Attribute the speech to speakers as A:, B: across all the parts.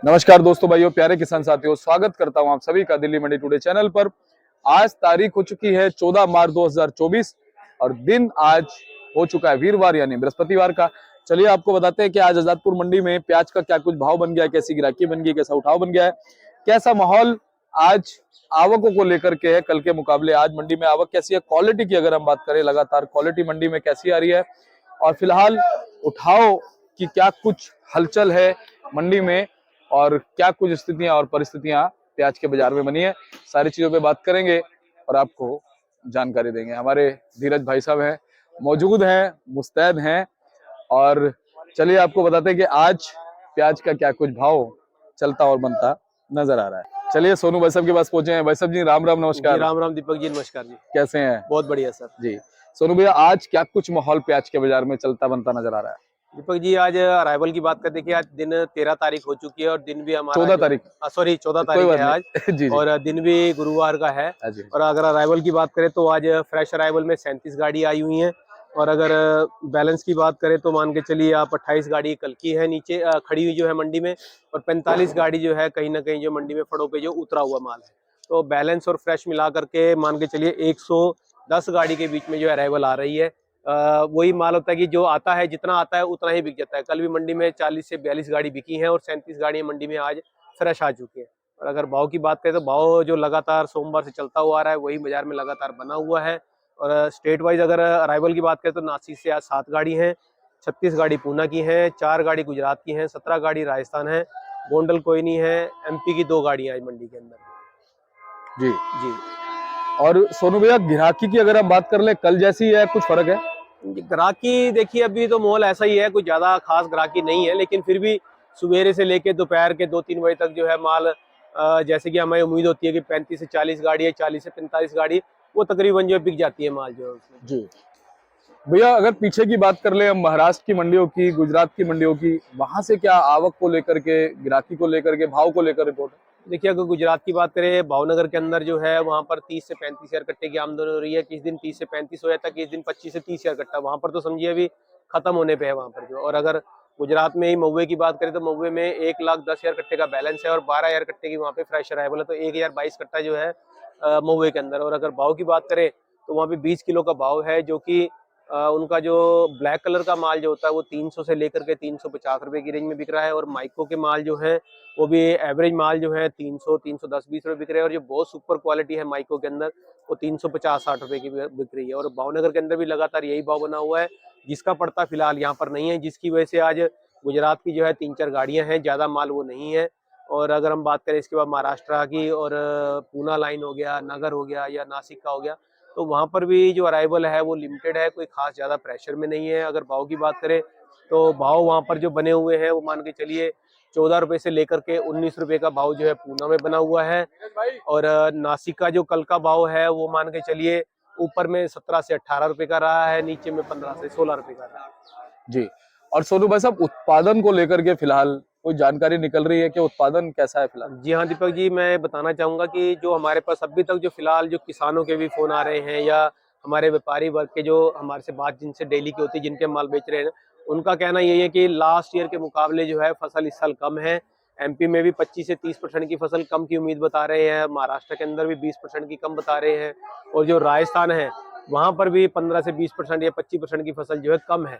A: नमस्कार दोस्तों, भाइयों, प्यारे किसान साथियों, स्वागत करता हूं आप सभी का दिल्ली मंडी टुडे चैनल पर। आज तारीख हो चुकी है 14 मार्च 2024 और दिन आज हो चुका है वीरवार यानी बृहस्पतिवार का। चलिए आपको बताते हैं कि आज आजादपुर मंडी में प्याज का क्या कुछ भाव बन गया है, कैसी गिराकी बन गई, कैसा उठाव बन गया है, कैसा माहौल आज आवकों को लेकर के है। कल के मुकाबले आज मंडी में आवक कैसी है, क्वालिटी की अगर हम बात करें, लगातार क्वालिटी मंडी में कैसी आ रही है और फिलहाल उठाव की क्या कुछ हलचल है मंडी में और क्या कुछ स्थितियां और परिस्थितियां प्याज के बाजार में बनी है, सारी चीजों पे बात करेंगे और आपको जानकारी देंगे। हमारे धीरज भाई साहब हैं, मौजूद हैं, मुस्तैद हैं और चलिए आपको बताते हैं कि आज प्याज का क्या कुछ भाव चलता और बनता नजर आ रहा है। चलिए सोनू भाई साहब के पास पहुंचे हैं। भाई साहब जी राम राम, नमस्कार।
B: जी राम राम दीपक जी, नमस्कार जी।
A: कैसे हैं?
B: बहुत बढ़िया सर
A: जी। सोनू भैया, आज क्या कुछ माहौल प्याज के बाजार में चलता बनता नजर आ रहा है?
B: दीपक जी, आज अराइवल की बात करते, देखिए आज दिन 13 तारीख हो चुकी है और दिन भी हमारा
A: 14 तारीख,
B: सॉरी 14 तारीख है आज।
A: जी जी।
B: और दिन भी गुरुवार का है। और अगर अराइवल की बात करें तो आज फ्रेश अराइवल में 37 गाड़ी आई हुई हैं और अगर बैलेंस की बात करें तो मान के चलिए आप 28 गाड़ी कल की है नीचे खड़ी हुई जो है मंडी में, और 45 गाड़ी जो है कहीं ना कहीं जो मंडी में फड़ों पे जो उतरा हुआ माल है। तो बैलेंस और फ्रेश मिला करके मान के चलिए 110 गाड़ी के बीच में जो अराइवल आ रही है। वही माल होता है कि जो आता है, जितना आता है उतना ही बिक जाता है। कल भी मंडी में 40 से 42 गाड़ी बिकी हैं और 37 गाड़ियां मंडी में आज फ्रेश आ चुकी है। और अगर भाव की बात करें तो भाव जो लगातार सोमवार से चलता हुआ आ रहा है वही बाजार में लगातार बना हुआ है। और स्टेट वाइज अगर अराइवल की बात करें तो नासिक से आज 7 गाड़ी हैं, 36 गाड़ी पूना की हैं, 4 गाड़ी गुजरात की हैं, 17 गाड़ी राजस्थान है, गोंडल कोई नहीं है, एमपी की 2 गाड़ियां आज मंडी के अंदर।
A: जी
B: जी।
A: और सोनू भैया, गिराकी की अगर हम बात कर ले, कल जैसी है, कुछ फर्क है?
B: ग्राहकी देखिए अभी तो माहौल ऐसा ही है, कुछ ज्यादा खास ग्राहकी नहीं है, लेकिन फिर भी सवेरे से लेके दोपहर के 2-3 बजे तक जो है माल जैसे कि हमें उम्मीद होती है कि 35 से 40 गाड़ी है, 40 से 45 गाड़ी वो तकरीबन जो बिक जाती है माल जो है उसमें।
A: जी भैया, अगर पीछे की बात कर ले हम, महाराष्ट्र की मंडियों की, गुजरात की मंडियों की, वहां से क्या आवक को लेकर के, गिराकी को लेकर के, भाव को लेकर रिपोर्ट है?
B: देखिए अगर गुजरात की बात करें, भावनगर के अंदर जो है वहां पर 30 से 35 हजार कट्टे की आमदनी हो रही है। किस दिन 30 से 35 हो जाता है, किस दिन 25 से 30 हजार कट्टा, वहां पर तो समझिए अभी खत्म होने पे है वहां पर जो। और अगर गुजरात में ही महुए की बात करें तो महुए में 1,10,000 कट्टे का बैलेंस है और 12,000 कट्टे की वहाँ पे फ्रेश अराइवल है, तो 1,022 कट्टा जो है महुए के अंदर। और अगर भाव की बात करें तो वहाँ पे 20 किलो का भाव है, जो कि उनका जो ब्लैक कलर का माल जो होता है वो 300 से लेकर के 350 रुपए की रेंज में बिक रहा है। और माइको के माल जो है वो भी एवरेज माल जो है 300, 310-20 रुपए बिक रहे हैं। और जो बहुत सुपर क्वालिटी है माइको के अंदर वो 350-60 रुपए की बिक रही है। और भावनगर के अंदर भी लगातार यही भाव बना हुआ है, जिसका पड़ता फिलहाल यहाँ पर नहीं है, जिसकी वजह से आज गुजरात की जो है 3-4 गाड़ियां हैं, ज्यादा माल वो नहीं है। और अगर हम बात करें इसके बाद महाराष्ट्र की और पूना लाइन हो गया, नगर हो गया या नासिक का हो गया, तो वहां पर भी जो अराइवल है वो लिमिटेड है, कोई खास ज्यादा प्रेशर में नहीं है। अगर भाव की बात करें तो भाव वहां पर जो बने हुए हैं वो मान के चलिए 14 रुपए से लेकर के 19 रुपए का भाव जो है पूना में बना हुआ है। और नासिक का जो कल का भाव है वो मान के चलिए ऊपर में 17 से 18 रुपए का रहा है, नीचे में 15 से 16 रुपए का रहा है।
A: जी। और सोनू भाई साहब, उत्पादन को लेकर के फिलहाल कोई जानकारी निकल रही है कि उत्पादन कैसा है फिलहाल?
B: जी हाँ दीपक जी, मैं बताना चाहूंगा कि जो हमारे पास अभी तक जो फिलहाल जो किसानों के भी फोन आ रहे हैं या हमारे व्यापारी वर्ग के जो हमारे से बात जिनसे डेली की होती है, जिनके माल बेच रहे हैं, उनका कहना यही है कि लास्ट ईयर के मुकाबले जो है फसल इस साल कम है। एमपी में भी 25 से 30% की फसल कम की उम्मीद बता रहे हैं, महाराष्ट्र के अंदर भी 20% की कम बता रहे हैं, और जो राजस्थान है वहां पर भी 15 से 20% या 25% की फसल जो है कम है।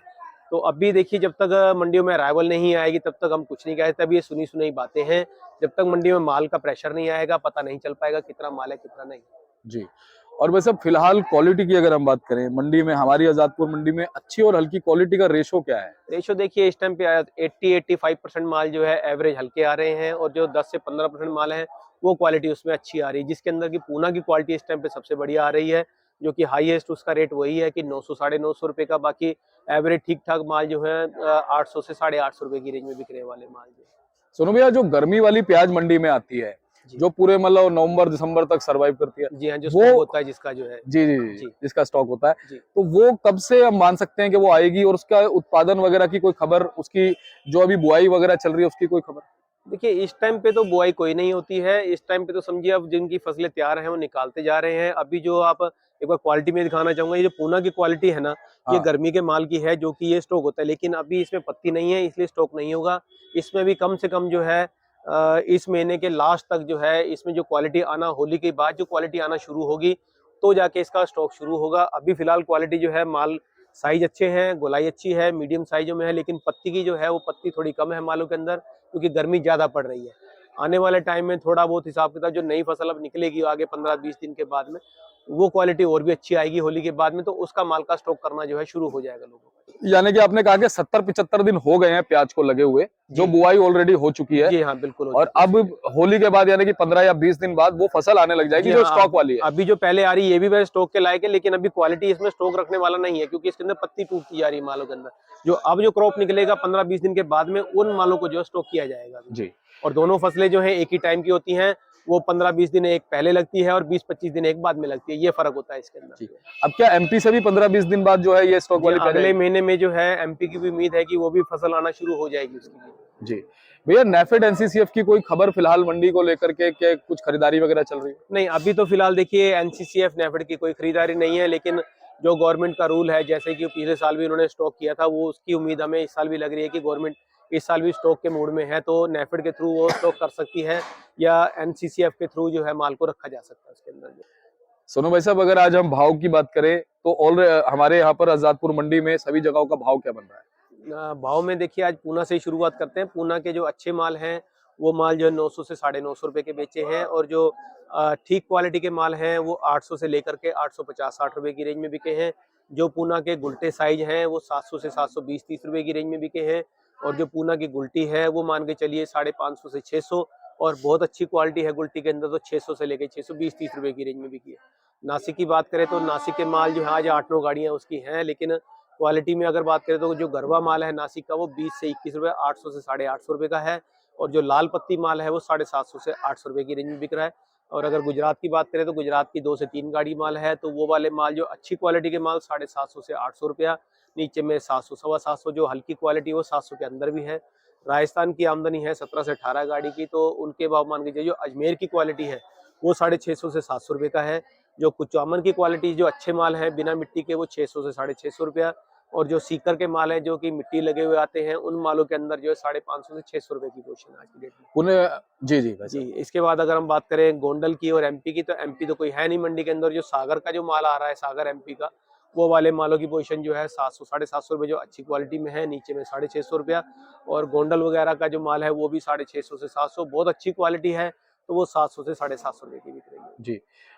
B: तो अभी देखिए जब तक मंडियों में अराइवल नहीं आएगी तब तक हम कुछ नहीं कह सकते। अभी ये सुनी सुनाई बातें हैं, जब तक मंडी में माल का प्रेशर नहीं आएगा पता नहीं चल पाएगा कितना माल है कितना नहीं।
A: जी। और वैसे फिलहाल क्वालिटी की अगर हम बात करें, मंडी में, हमारी आजादपुर मंडी में अच्छी और हल्की क्वालिटी का रेशो क्या है?
B: रेशो देखिए इस टाइम पे 80-85% माल जो है एवरेज हल्के आ रहे हैं, और जो 10 से 15% माल है वो क्वालिटी उसमें अच्छी आ रही है, जिसके अंदर की पूना की क्वालिटी इस टाइम पे सबसे बढ़िया आ रही है, जो कि हाईएस्ट उसका रेट वही है कि 900 साढ़े 900 रुपए का। बाकी एवरेज ठीक ठाक माल जो है 800 से 850 रुपए की रेंज में बिकने वाले माल जो।
A: सोनू भैया, जो गर्मी वाली प्याज मंडी में आती है, जो पूरे मतलब नवंबर दिसंबर तक सरवाइव करती है,
B: जी हाँ, जो
A: वो
B: स्टॉक होता है जिसका जो है
A: जी जी जी,
B: जी
A: जिसका स्टॉक होता है,
B: जी।
A: तो वो कब से हम मान सकते हैं कि वो आएगी? और उसका उत्पादन वगैरह की कोई खबर, उसकी जो अभी बुआई वगैरह चल रही है उसकी कोई खबर?
B: देखिए इस टाइम पे तो बुआई कोई नहीं होती है, इस टाइम पे तो समझिए अब जिनकी फसलें तैयार हैं वो निकालते जा रहे हैं। अभी जो आप एक बार क्वालिटी में दिखाना चाहूंगा, ये जो पूना की क्वालिटी है ना, ये
A: हाँ।
B: गर्मी के माल की है, जो कि ये स्टॉक होता है, लेकिन अभी इसमें पत्ती नहीं है इसलिए स्टॉक नहीं होगा। इसमें भी कम से कम जो है इस महीने के लास्ट तक जो है इसमें जो क्वालिटी आना, होली के बाद जो क्वालिटी आना शुरू होगी तो जाके इसका स्टॉक शुरू होगा। अभी फिलहाल क्वालिटी जो है, माल साइज अच्छे हैं, गोलाई अच्छी है, मीडियम साइजों में है, लेकिन पत्ती की जो है वो पत्ती थोड़ी कम है मालों के अंदर, क्योंकि गर्मी ज्यादा पड़ रही है। आने वाले टाइम में थोड़ा बहुत हिसाब किताब जो नई फसल अब निकलेगी आगे 15-20 दिन के बाद में, वो क्वालिटी और भी अच्छी आएगी होली के बाद में, तो उसका माल का स्टॉक करना जो है शुरू हो जाएगा लोगों का।
A: यानी कि आपने कहा कि 70-75 दिन हो गए हैं प्याज को लगे हुए, जो
B: जी।
A: बुआई ऑलरेडी हो चुकी है।
B: जी हाँ, बिल्कुल हो
A: और
B: चुकी है।
A: अब होली के बाद यानी कि 15 या 20 दिन बाद वो फसल आने लग जाएगी
B: जी
A: जो
B: हाँ,
A: स्टॉक वाली है।
B: अभी जो पहले आ रही है ये भी वह स्टॉक के लायक है, लेकिन अभी क्वालिटी इसमें स्टॉक रखने वाला नहीं है, क्योंकि इसके अंदर पत्ती टूटती जा रही है मालों के अंदर। जो अब जो क्रॉप निकलेगा 15-20 दिन के बाद में, उन मालों को जो स्टॉक किया जाएगा अभी।
A: जी।
B: और दोनों फसलें जो है एक ही टाइम की होती हैं, वो 15-20 दिन एक पहले लगती है और 20-25 दिन एक बाद में लगती है, ये फर्क होता है इसके अंदर।
A: जी। अब क्या एमपी से भी 15-20 दिन बाद जो है ये स्टॉक
B: जी,
A: वाली प्याज
B: अगले
A: आएगी?
B: महीने में जो है एमपी की भी उम्मीद है कि वो भी फसल आना शुरू हो जाएगी उसकी भी।
A: जी। भैया नेफेड एनसीसीएफ की कोई खबर फिलहाल मंडी को लेकर के कुछ खरीदारी वगैरह चल रही है?
B: नहीं, अभी तो फिलहाल देखिए एनसीसीएफ नेफेड की कोई खरीदारी नहीं है, लेकिन जो गवर्नमेंट का रूल है, जैसे कि पिछले साल भी उन्होंने स्टॉक किया था, वो उसकी उम्मीद हमें इस साल भी लग रही है कि गवर्नमेंट इस साल भी स्टॉक के मूड में है, तो नेफेड के थ्रू वो स्टॉक कर सकती है, या एनसीसीएफ के थ्रू जो है माल को रखा जा सकता है उसके अंदर।
A: सोनू भाई साहब, अगर आज हम भाव की बात करें तो हमारे यहाँ पर आजादपुर मंडी में सभी जगहों का भाव क्या बन रहा है?
B: भाव में देखिए, आज पूना से ही शुरुआत करते हैं। पूना के जो अच्छे माल हैं वो माल जो है 900 से 950 रुपए के बेचे हैं, और जो ठीक क्वालिटी के माल हैं वो 800 से लेकर के 850-60 रुपए की रेंज में बिके हैं। जो पूना के गुलटे साइज हैं वो 700 से 720-30 रुपए की रेंज में बिके हैं, और जो पूना की गुलटी है वो मान के चलिए 550 से 600, और बहुत अच्छी क्वालिटी है गुलटी के अंदर तो 600 से लेकर 620-30 रुपए की रेंज में बिकी है। नासिक की बात करें तो नासिक के माल जो है आज 8-9 गाड़ियां उसकी हैं, लेकिन क्वालिटी में अगर बात करें तो जो गरबा माल है नासिक का वो 20 से 21 रुपए, 800 से 850 रुपए का है, और जो लाल पत्ती माल है वो 750 से 800 रुपए की रेंज में बिक रहा है। और अगर गुजरात की बात करें तो गुजरात की 2 से 3 गाड़ी माल है, तो वो वाले माल जो अच्छी क्वालिटी के माल 750 से 800 रुपया, नीचे में 700 750, जो हल्की क्वालिटी वो 700 के अंदर भी है। राजस्थान की आमदनी है 17 से 18 गाड़ी की, तो उनके भाव मान के चलिए। जो अजमेर की क्वालिटी है वो 650 से 700 रुपए का है। जो कुचामन की क्वालिटी जो अच्छे माल है बिना मिट्टी के वो 600 से 650 रुपया, और जो सीकर के माल है जो कि मिट्टी लगे हुए आते हैं उन मालों के अंदर जो है 550 से 600 रुपए की पोजीशन आज की डेट में।
A: पुणे। जी जी भाई
B: जी,
A: साहब।
B: इसके बाद अगर हम बात करें गोंडल की और एमपी की, तो एमपी तो कोई है नहीं मंडी के अंदर। जो सागर का जो माल आ रहा है, सागर एमपी का, वो वाले मालों की पोजीशन जो है 700 750 रुपए जो अच्छी क्वालिटी में है, नीचे में 650 रुपया। और गोंडल वगैरह का जो माल है वो भी 650 से 700, बहुत अच्छी क्वालिटी है तो वो 700 से 750 रुपए की बिक रही है।
A: जी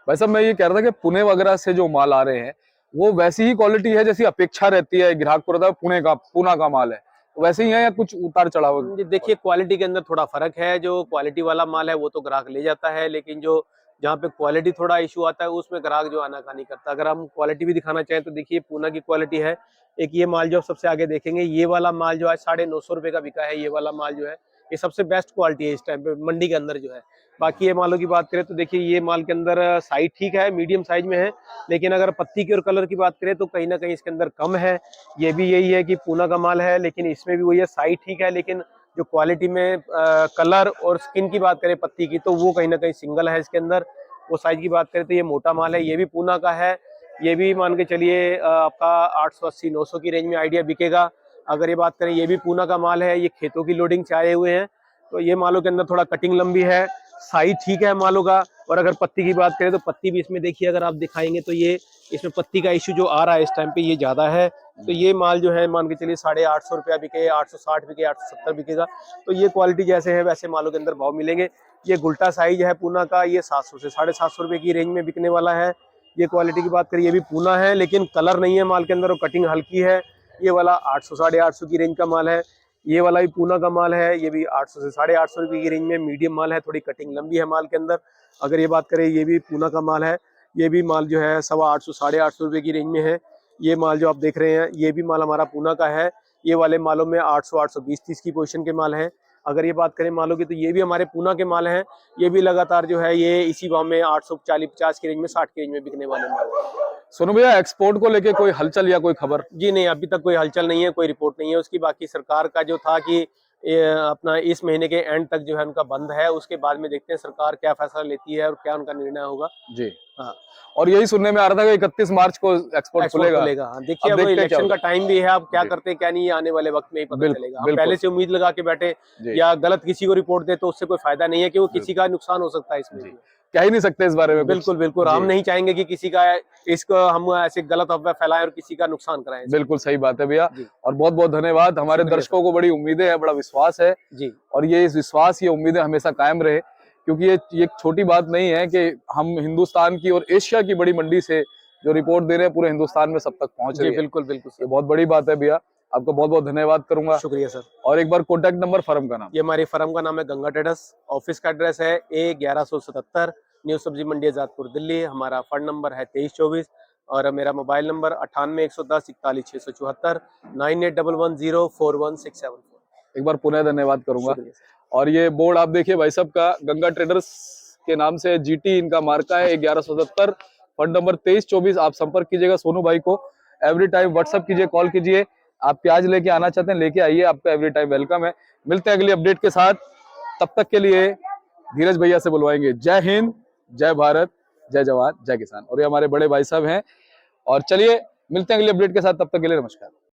A: भाई साहब, मैं ये कह रहा था कि पुणे वगैरह से जो माल आ रहे हैं वो वैसी ही क्वालिटी है जैसी अपेक्षा रहती है ग्राहक को, रहता है पूना का माल है वैसे ही है या कुछ उतार चढ़ाव?
B: जी, देखिए क्वालिटी के अंदर थोड़ा फर्क है। जो क्वालिटी वाला माल है वो तो ग्राहक ले जाता है, लेकिन जो जहाँ पे क्वालिटी थोड़ा इशू आता है उसमें ग्राहक जो आनाकानी करता है। अगर हम क्वालिटी भी दिखाना चाहें तो देखिए पूना की क्वालिटी है। एक ये माल जो आप सबसे आगे देखेंगे, ये वाला माल जो आज 950 रुपए का बिका है, ये वाला माल जो है ये सबसे बेस्ट क्वालिटी है इस टाइम पे मंडी के अंदर जो है। बाकी ये मालों की बात करें तो देखिए ये माल के अंदर साइज ठीक है, मीडियम साइज में है, लेकिन अगर पत्ती की और कलर की बात करें तो कहीं ना कहीं इसके अंदर कम है। ये भी यही है कि पूना का माल है, लेकिन इसमें भी वही है, साइज ठीक है, लेकिन जो क्वालिटी में कलर और स्किन की बात करें पत्ती की, तो वो कहीं ना कहीं सिंगल है इसके अंदर। वो साइज की बात करें तो ये मोटा माल है, ये भी पूना का है। ये भी मान के चलिए आपका 880-900 की रेंज में आइडिया बिकेगा। अगर ये बात करें, ये भी पूना का माल है, ये खेतों की लोडिंग से आए हुए हैं, तो ये मालों के अंदर थोड़ा कटिंग लंबी है, साइज ठीक है मालों का। और अगर पत्ती की बात करें तो पत्ती भी इसमें देखिए, अगर आप दिखाएंगे तो ये इसमें पत्ती का इश्यू जो आ रहा है इस टाइम पे ये ज्यादा है। तो ये माल जो है मान के चलिए 850 रुपया बिके, 860 बिके, 870 बिकेगा। तो ये क्वालिटी जैसे है वैसे मालों के अंदर भाव मिलेंगे। ये गुल्टा साइज है पूना का, ये 700 से 750 रुपए की रेंज में बिकने वाला है। ये क्वालिटी की बात करें, ये भी पूना है, लेकिन कलर नहीं है माल के अंदर और कटिंग हल्की है। ये वाला 800 850 की रेंज का माल है। ये वाला भी पूना का माल है, ये भी 800 से 850 रुपए की रेंज में मीडियम माल है, थोड़ी कटिंग लंबी है माल के अंदर। अगर ये बात करें, ये भी पूना का माल है, ये भी माल जो है 850 850 रुपए की रेंज में है। ये माल जो आप देख रहे हैं ये भी माल हमारा पूना का है। ये वाले मालों में 800 820-30 की पोजीशन के माल है। अगर ये बात करें मालों की, तो ये भी हमारे पूना के माल हैं। ये भी लगातार जो है ये इसी भाव में 840-50 की रेंज में, 60 की रेंज में बिकने वाले माल हैं।
A: सोनू भैया, एक्सपोर्ट को लेके कोई हलचल या कोई खबर?
B: जी नहीं, अभी तक कोई हलचल नहीं है, कोई रिपोर्ट नहीं है उसकी। बाकी सरकार का जो था कि अपना इस महीने के एंड तक जो है उनका बंद है, उसके बाद में देखते हैं सरकार क्या फैसला लेती है और क्या उनका निर्णय होगा।
A: जी।
B: हाँ।
A: और यही सुनने में आ रहा था कि 31 मार्च को एक्सपोर्ट
B: एक्सपोर्ट
A: खुलेगा।
B: खुलेगा। हाँ, देखिए
A: अब
B: अब
A: देखते हैं क्या
B: इलेक्शन का
A: होता
B: टाइम भी है, अब क्या
A: जी।
B: करते हैं क्या नहीं, ये आने वाले वक्त में ही पता
A: बिल्कुल,
B: चलेगा। हम
A: बिल्कुल।
B: पहले से उम्मीद लगा के बैठे
A: जी,
B: या गलत किसी को रिपोर्ट दे तो उससे कोई फायदा नहीं है, कि वो किसी
A: बिल्कुल।
B: का नुकसान हो सकता है इसमें
A: जी,
B: भी।
A: कह ही नहीं सकते इस बारे में कुछ।
B: बिल्कुल, बिल्कुल। हम
A: जी,
B: नहीं चाहेंगे कि किसी का इसको हम ऐसे गलत अफ़वाह फैलाएँ और किसी का नुकसान कराएँ इसमें।
A: बिल्कुल सही बात है भैया।
B: जी,
A: और बहुत-बहुत धन्यवाद। हमारे
B: शुक्रिया सर।
A: दर्शकों को बड़ी उम्मीदें हैं, बड़ा विश्वास है
B: जी,
A: और ये इस विश्वास, ये उम्मीदें हमेशा कायम रहे, क्योंकि ये एक छोटी बात नहीं है कि हम हिंदुस्तान की और एशिया की बड़ी मंडी से जो रिपोर्ट दे रहे हैं, पूरे हिंदुस्तान में सब तक पहुँच
B: जी,
A: रही है।
B: बिल्कुल, बिल्कुल
A: ये
B: सर।
A: बहुत बड़ी बात है भैया। आपका बहुत-बहुत धन्यवाद करूँगा
B: शुक्रिया सर।
A: और एक बार कॉन्टैक्ट नंबर, फर्म का नाम।
B: ये हमारी फर्म का नाम है गंगा ट्रेडर्स। ऑफिस का एड्रेस है ए 1177 न्यू सब्जी मंडी आजादपुर दिल्ली। हमारा फंड नंबर है 2324 और मेरा मोबाइल नंबर 98 110 41 674 9811041674।
A: एक बार पुनः धन्यवाद करूँगा।
B: शुक्रिया सर।
A: और ये बोर्ड आप देखिए भाई साहब का, गंगा ट्रेडर्स के नाम से जीटी इनका मार्का है, 1177, फंड नंबर 2324। आप संपर्क कीजिएगा सोनू भाई को। एवरी टाइम व्हाट्सअप कीजिए, कॉल कीजिए। आप प्याज लेके आना चाहते हैं, लेके आइए, आपका एवरी टाइम वेलकम है। मिलते हैं अगली अपडेट के साथ, तब तक के लिए धीरज भैया से बुलवाएंगे। जय हिंद, जय भारत, जय जवान, जय किसान। और ये हमारे बड़े भाई साहब हैं। और चलिए मिलते हैं अगली अपडेट के साथ, तब तक के लिए नमस्कार।